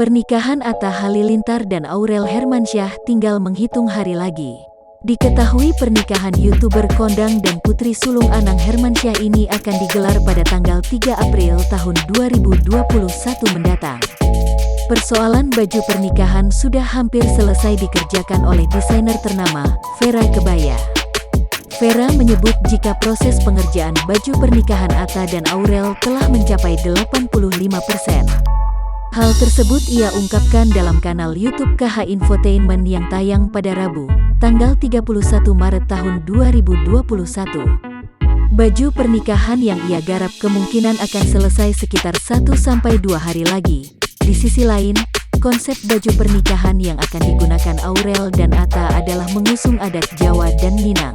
Pernikahan Atta Halilintar dan Aurel Hermansyah tinggal menghitung hari lagi. Diketahui pernikahan YouTuber kondang dan putri sulung Anang Hermansyah ini akan digelar pada tanggal 3 April tahun 2021 mendatang. Persoalan baju pernikahan sudah hampir selesai dikerjakan oleh desainer ternama, Vera Kebaya. Vera menyebut jika proses pengerjaan baju pernikahan Atta dan Aurel telah mencapai 85%. Hal tersebut ia ungkapkan dalam kanal YouTube KH Infotainment yang tayang pada Rabu, tanggal 31 Maret tahun 2021. Baju pernikahan yang ia garap kemungkinan akan selesai sekitar 1-2 hari lagi. Di sisi lain, konsep baju pernikahan yang akan digunakan Aurel dan Atta adalah mengusung adat Jawa dan Minang.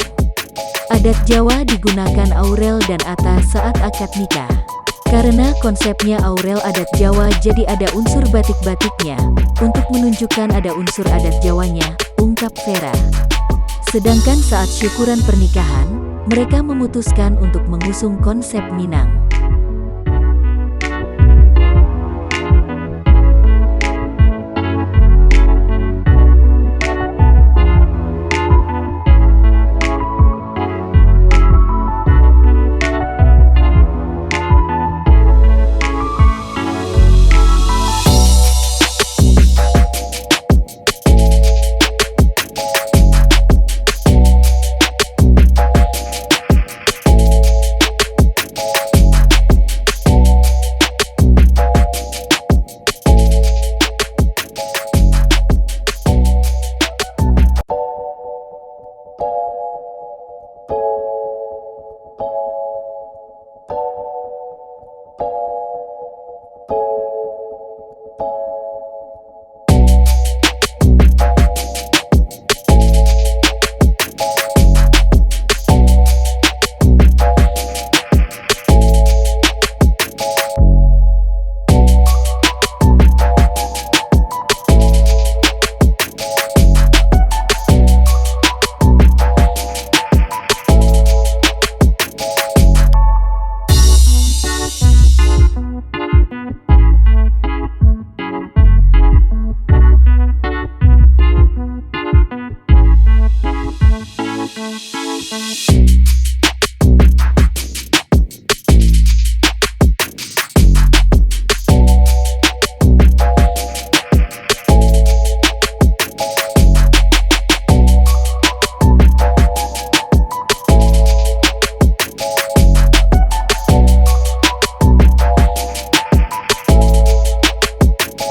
Adat Jawa digunakan Aurel dan Atta saat akad nikah. Karena konsepnya Aurel adat Jawa, jadi ada unsur batik-batiknya, untuk menunjukkan ada unsur adat Jawanya, ungkap Vera. Sedangkan saat syukuran pernikahan, mereka memutuskan untuk mengusung konsep Minang.